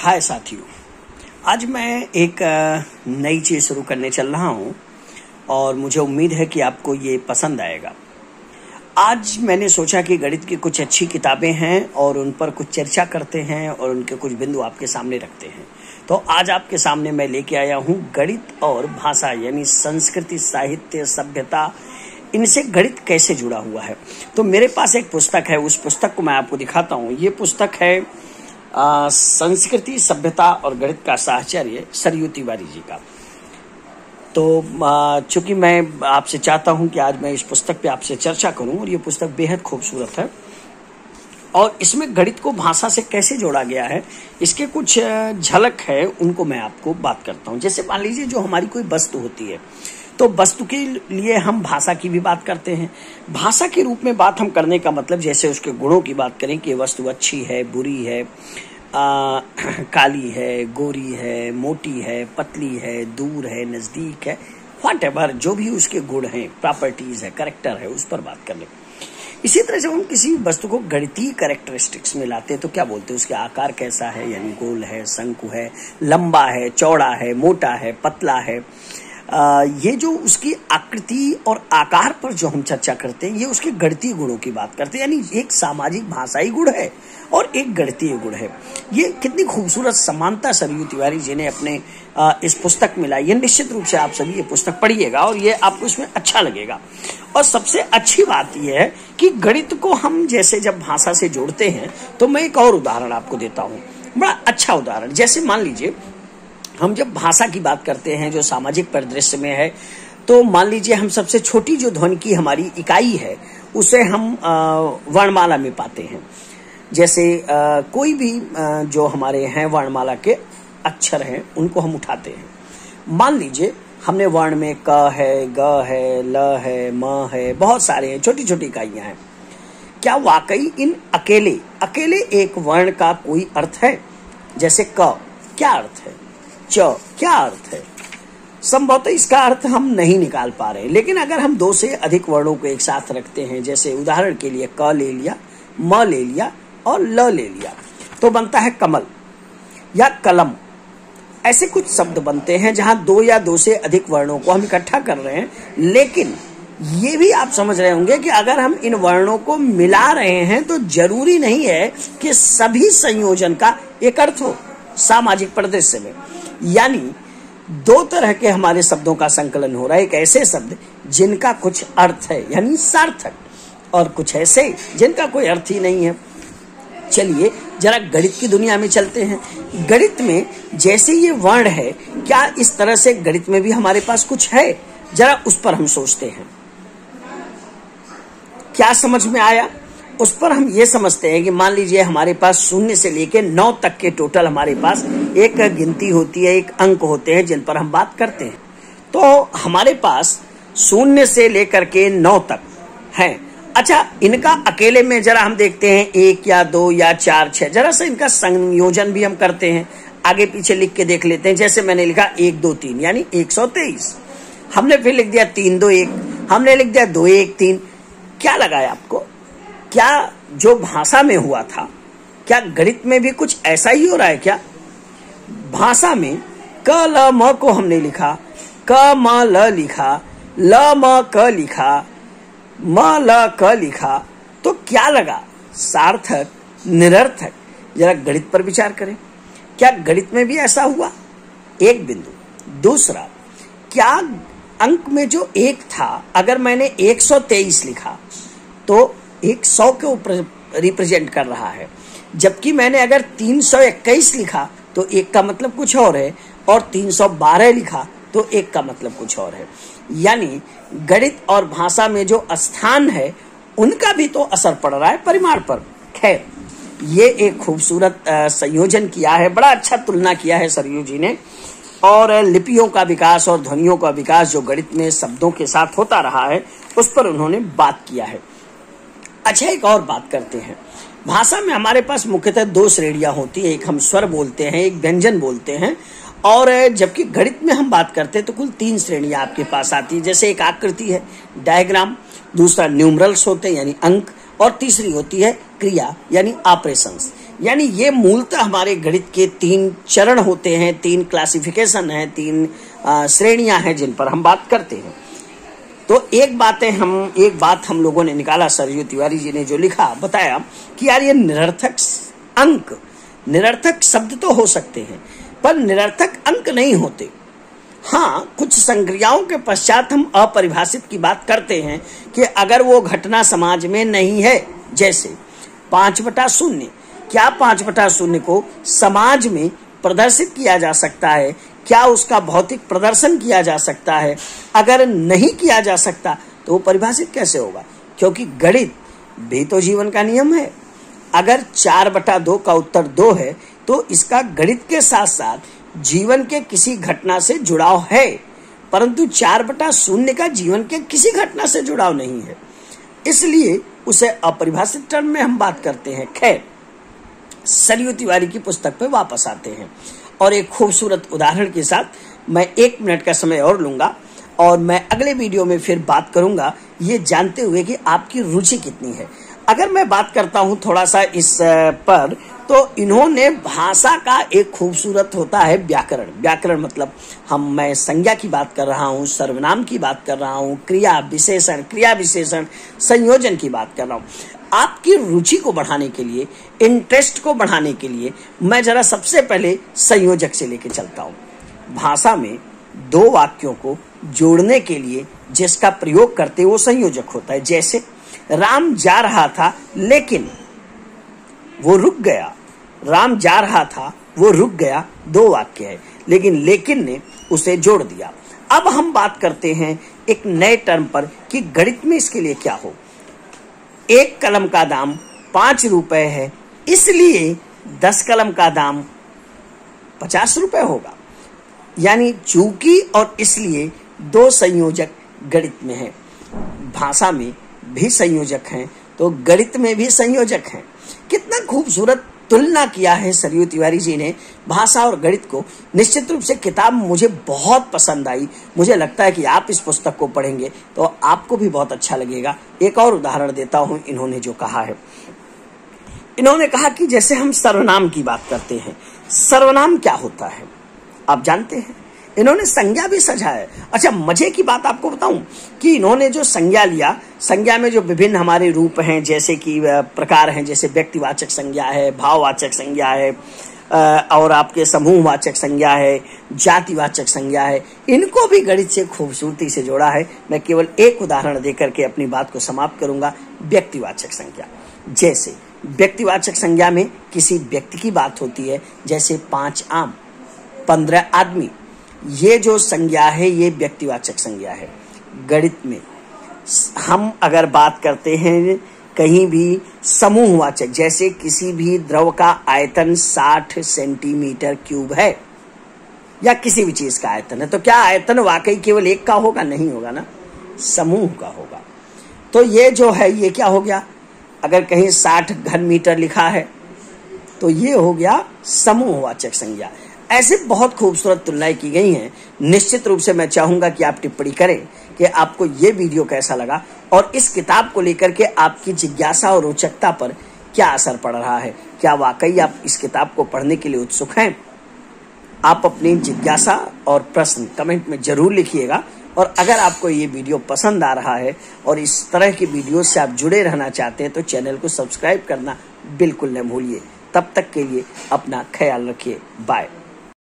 हाय साथियों, आज मैं एक नई चीज़ शुरू करने चल रहा हूँ और मुझे उम्मीद है कि आपको ये पसंद आएगा। आज मैंने सोचा कि गणित की कुछ अच्छी किताबें हैं और उन पर कुछ चर्चा करते हैं और उनके कुछ बिंदु आपके सामने रखते हैं। तो आज आपके सामने मैं लेके आया हूँ गणित और भाषा, यानी संस्कृति, साहित्य, सभ्यता, इनसे गणित कैसे जुड़ा हुआ है। तो मेरे पास एक पुस्तक है, उस पुस्तक को मैं आपको दिखाता हूँ। ये पुस्तक है संस्कृति, सभ्यता और गणित का साहचर्य, सरयू तिवारी जी का। तो चूंकि मैं आपसे चाहता हूं कि आज मैं इस पुस्तक पे आपसे चर्चा करूं, और ये पुस्तक बेहद खूबसूरत है और इसमें गणित को भाषा से कैसे जोड़ा गया है, इसके कुछ झलक है, उनको मैं आपको बात करता हूं। जैसे मान लीजिए जो हमारी कोई वस्तु होती है, तो वस्तु के लिए हम भाषा की भी बात करते हैं। भाषा के रूप में बात हम करने का मतलब, जैसे उसके गुणों की बात करें कि वस्तु अच्छी है, बुरी है, काली है, गोरी है, मोटी है, पतली है, दूर है, नजदीक है, व्हाटएवर जो भी उसके गुण हैं, प्रॉपर्टीज है, कैरेक्टर है, उस पर बात कर ले। इसी तरह जब हम किसी वस्तु को गणितीय कैरेक्टरिस्टिक्स में लाते हैं तो क्या बोलते हैं, उसके आकार कैसा है, यानी गोल है, शंकु है, लंबा है, चौड़ा है, मोटा है, पतला है। ये जो उसकी आकृति और आकार पर जो हम चर्चा करते हैं, ये उसके गणितीय गुणों की बात करते हैं। यानी एक सामाजिक भाषाई गुण है और एक गणितीय गुण है। ये कितनी खूबसूरत समानता सरयू तिवारी जी ने अपने इस पुस्तक में लाई है। निश्चित रूप से आप सभी ये पुस्तक पढ़िएगा और ये आपको इसमें अच्छा लगेगा। और सबसे अच्छी बात यह है कि गणित को हम जैसे जब भाषा से जोड़ते हैं, तो मैं एक और उदाहरण आपको देता हूँ, बड़ा अच्छा उदाहरण। जैसे मान लीजिए हम जब भाषा की बात करते हैं जो सामाजिक परिदृश्य में है, तो मान लीजिए हम सबसे छोटी जो ध्वनि की हमारी इकाई है उसे हम वर्णमाला में पाते हैं। जैसे कोई भी जो हमारे हैं वर्णमाला के अक्षर हैं, उनको हम उठाते हैं। मान लीजिए हमने वर्ण में क है, ग है, ल है, म है, बहुत सारे हैं, छोटी छोटी इकाइयां हैं। क्या वाकई इन अकेले एक वर्ण का कोई अर्थ है? जैसे क क्या अर्थ है, च क्या अर्थ है? संभवतः इसका अर्थ हम नहीं निकाल पा रहे। लेकिन अगर हम दो से अधिक वर्णों को एक साथ रखते हैं, जैसे उदाहरण के लिए क ले लिया, म ले लिया और ल ले लिया, तो बनता है कमल या कलम। ऐसे कुछ शब्द बनते हैं जहां दो या दो से अधिक वर्णों को हम इकट्ठा कर रहे हैं। लेकिन ये भी आप समझ रहे होंगे कि अगर हम इन वर्णों को मिला रहे हैं तो जरूरी नहीं है कि सभी संयोजन का एक अर्थ हो सामाजिक परिदृश्य में। यानी दो तरह के हमारे शब्दों का संकलन हो रहा है। एक ऐसे शब्द जिनका कुछ अर्थ है, यानी सार्थक, और कुछ ऐसे जिनका कोई अर्थ ही नहीं है। चलिए जरा गणित की दुनिया में चलते हैं। गणित में जैसे ये वर्ण है, क्या इस तरह से गणित में भी हमारे पास कुछ है? जरा उस पर हम सोचते हैं। क्या समझ में आया? उस पर हम ये समझते हैं कि मान लीजिए हमारे पास 0 से लेकर 9 तक के टोटल हमारे पास एक गिनती होती है, एक अंक होते हैं जिन पर हम बात करते हैं। तो हमारे पास 0 से लेकर के 9 तक हैं। अच्छा, इनका अकेले में जरा हम देखते हैं 1 या 2 या 4, 6, जरा सा इनका संयोजन भी हम करते हैं। आगे पीछे लिख के देख लेते हैं। जैसे मैंने लिखा 1 2 3 यानी 123। हमने फिर लिख दिया 3 2 1, हमने लिख दिया 2 1 3। क्या लगाया आपको? क्या जो भाषा में हुआ था, क्या गणित में भी कुछ ऐसा ही हो रहा है क्या? भाषा में क ल म को हमने लिखा, क म ल लिखा, ल म क लिखा, म ल क लिखा, तो क्या लगा? सार्थक, निरर्थक। जरा गणित पर विचार करें, क्या गणित में भी ऐसा हुआ? एक बिंदु। दूसरा, क्या अंक में जो 1 था, अगर मैंने 123 लिखा तो 100 के ऊपर रिप्रेजेंट कर रहा है, जबकि मैंने अगर 321 लिखा तो 1 का मतलब कुछ और है, और 312 लिखा तो 1 का मतलब कुछ और है। यानी गणित और भाषा में जो स्थान है, उनका भी तो असर पड़ रहा है परिमाण पर। खैर, ये एक खूबसूरत संयोजन किया है, बड़ा अच्छा तुलना किया है सरयू जी ने। और लिपियों का विकास और ध्वनियों का विकास जो गणित में शब्दों के साथ होता रहा है, उस पर उन्होंने बात किया है। अच्छा, एक और बात करते हैं। भाषा में हमारे पास मुख्यतः 2 श्रेणियां होती है, एक हम स्वर बोलते हैं, एक व्यंजन बोलते हैं। और जबकि गणित में हम बात करते हैं तो कुल 3 श्रेणियां आपके पास आती है। जैसे एक आकृति है, डायग्राम, दूसरा न्यूमरल्स होते हैं यानी अंक, और तीसरी होती है क्रिया यानी ऑपरेशंस। यानी ये मूलतः हमारे गणित के 3 चरण होते हैं, 3 क्लासिफिकेशन है, 3 श्रेणियां हैं जिन पर हम बात करते हैं। तो एक बात हम लोगों ने निकाला, सरयू तिवारी जी ने जो लिखा बताया कि यार ये निरर्थक शब्द तो हो सकते हैं पर निरर्थक अंक नहीं होते। हाँ, कुछ संक्रियाओं के पश्चात हम अपरिभाषित की बात करते हैं कि अगर वो घटना समाज में नहीं है, जैसे 5/0, क्या 5/0 को समाज में प्रदर्शित किया जा सकता है? क्या उसका भौतिक प्रदर्शन किया जा सकता है? अगर नहीं किया जा सकता तो वो परिभाषित कैसे होगा? क्योंकि गणित भी तो जीवन का नियम है। अगर 4/2 का उत्तर 2 है तो इसका गणित के साथ साथ जीवन के किसी घटना से जुड़ाव है, परंतु 4/0 का जीवन के किसी घटना से जुड़ाव नहीं है, इसलिए उसे अपरिभाषित टर्म में हम बात करते हैं। खैर, सरयू तिवारी की पुस्तक पे वापस आते हैं और एक खूबसूरत उदाहरण के साथ मैं 1 मिनट का समय और लूंगा और मैं अगले वीडियो में फिर बात करूंगा, ये जानते हुए कि आपकी रुचि कितनी है। अगर मैं बात करता हूं थोड़ा सा इस पर, तो इन्होंने भाषा का एक खूबसूरत होता है व्याकरण मतलब मैं संज्ञा की बात कर रहा हूं, सर्वनाम की बात कर रहा हूं, क्रिया विशेषण संयोजन की बात कर रहा हूं। आपकी रुचि को बढ़ाने के लिए, इंटरेस्ट को बढ़ाने के लिए मैं जरा सबसे पहले संयोजक से लेके चलता हूं। भाषा में 2 वाक्यों को जोड़ने के लिए जिसका प्रयोग करते वो संयोजक होता है। जैसे राम जा रहा था लेकिन वो रुक गया, राम जा रहा था वो रुक गया, 2 वाक्य है, लेकिन ने उसे जोड़ दिया। अब हम बात करते हैं एक नए टर्म पर कि गणित में इसके लिए क्या हो। 1 कलम का दाम 5 रुपए है, इसलिए 10 कलम का दाम 50 रुपए होगा। यानी चूंकि और इसलिए 2 संयोजक गणित में है। भाषा में भी संयोजक हैं तो गणित में भी संयोजक हैं। कितना खूबसूरत तुलना किया है सरयू तिवारी जी ने भाषा और गणित को। निश्चित रूप से किताब मुझे बहुत पसंद आई। मुझे लगता है कि आप इस पुस्तक को पढ़ेंगे तो आपको भी बहुत अच्छा लगेगा। एक और उदाहरण देता हूं इन्होंने जो कहा है। इन्होंने कहा कि जैसे हम सर्वनाम की बात करते हैं, सर्वनाम क्या होता है आप जानते हैं? इन्होंने संज्ञा भी सजा है। अच्छा, मजे की बात आपको बताऊं कि इन्होंने जो संज्ञा लिया, संज्ञा में जो विभिन्न हमारे रूप हैं, जैसे कि प्रकार हैं, जैसे व्यक्तिवाचक संज्ञा है, भाववाचक संज्ञा है और आपके समूहवाचक संज्ञा है, जातिवाचक संज्ञा है, इनको भी गणित से खूबसूरती से जोड़ा है। मैं केवल एक उदाहरण देकर के अपनी बात को समाप्त करूंगा। व्यक्तिवाचक संज्ञा, जैसे व्यक्तिवाचक संज्ञा में किसी व्यक्ति की बात होती है, जैसे 5 आम, 15 आदमी। ये जो संज्ञा है ये व्यक्तिवाचक संज्ञा है। गणित में हम अगर बात करते हैं कहीं भी समूहवाचक, जैसे किसी भी द्रव का आयतन 60 सेंटीमीटर क्यूब है या किसी भी चीज का आयतन है, तो क्या आयतन वाकई केवल एक का होगा? नहीं होगा ना, समूह का होगा। तो ये जो है ये क्या हो गया? अगर कहीं 60 घन मीटर लिखा है तो ये हो गया समूहवाचक संज्ञा। ऐसे बहुत खूबसूरत तुलनाएं की गई हैं। निश्चित रूप से मैं चाहूंगा कि आप टिप्पणी करें कि आपको ये वीडियो कैसा लगा और इस किताब को लेकर के आपकी जिज्ञासा और रोचकता पर क्या असर पड़ रहा है। क्या वाकई आप इस किताब को पढ़ने के लिए उत्सुक हैं? आप अपनी जिज्ञासा और प्रश्न कमेंट में जरूर लिखिएगा। और अगर आपको ये वीडियो पसंद आ रहा है और इस तरह की वीडियो से आप जुड़े रहना चाहते हैं तो चैनल को सब्सक्राइब करना बिल्कुल न भूलिए। तब तक के लिए अपना ख्याल रखिए। बाय।